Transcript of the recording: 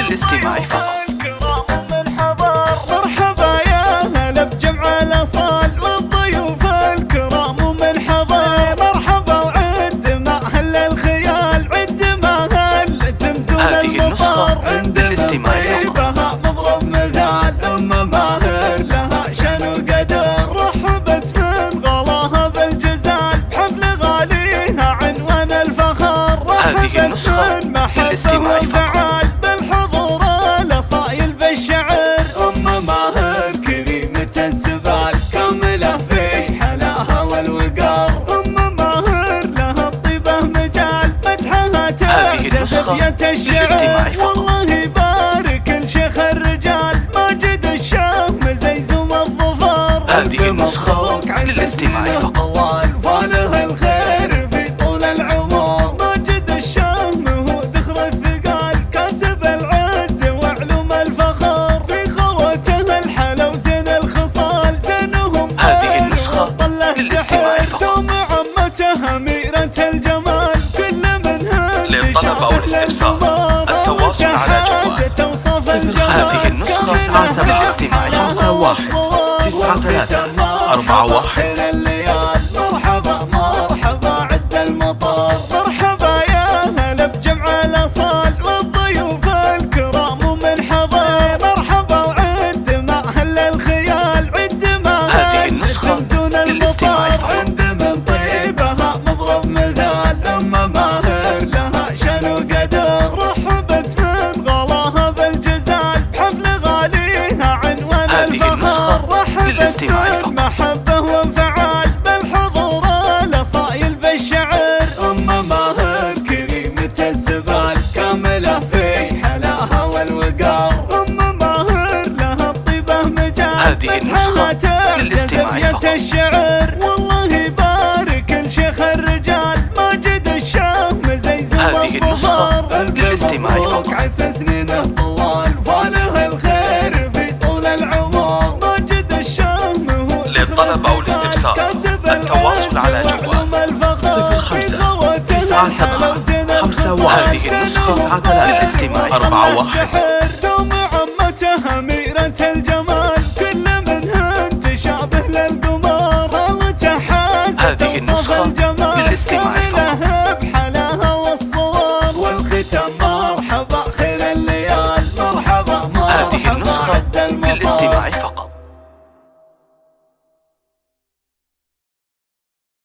للاستماع فقط. مرحبا يا هلا بجمع الأصال والضيوف الكرام ومن حضر. مرحبا وعد ما هل الخيال عد ما هل تمزون هذه النسخة للاستماع فقط. مضرب مثال أم ماهر لها شن وقدر. رحبت من غلاها بالجزال بحفل غاليها عنوان الفخر. هذه النسخة للاستماع فقط. بالحضور الأصايل بالشعر. أم ماهر كريمة السبال كاملة في حلاها والوقار. أم ماهر لها الطيبة مجال مدحها تجذب الشعر. والله يبارك الشيخ الرجال ماجد الشام زيزم الظفر. هذه النسخة للاستماع فقط. فاله الخير في طول العمر. ماجد الشام هو ذخر الثقال كاسب العز وعلوم الفخر. في خوته الحلا وزين الخصال زينهم. هذه النسخة للاستماع فقط. دوم عمته أميرة الجمال كل منها للطلب أو الاستفسار التواصل على جوال 05. هذه النسخة للاستماع فقط. 919341. مرحبا مرحبا عد المطار. مرحبا يا هلا بجمع الأصال والضيوف الكرام ومن حضر. مرحبا وعد ما هل الخيال عد ما هذه النسخة للاستماع فقط. عند من طيبها مضرب مثال. أم ماهر لها شن وقدر. رحبت من غلاها بالجزال بحفل غاليها عنوان هذه النسخة للاستماع فقط. محبة وانفعال بالحضور الأصايل بالشعر. أم ماهر كريمة السبال كاملة في حلاها والوقار. أم ماهر لها الطيبة مجال هذه النسخة للاستماع فقط. الشعر. والله يبارك الشيخ الرجال ماجد الشام زيزم هذه النسخة للاستماع فقط. عسى سنينه طوال فاله الخير في طول العمر. ماجد الشام هو للطلب أو الاستفسار التواصل على جوال 059751. هذه النسخة للاستماع فقط. دوم عمته أميرة الجمال كل منها تشابه للقمر. هذه النسخة للاستماع فقط.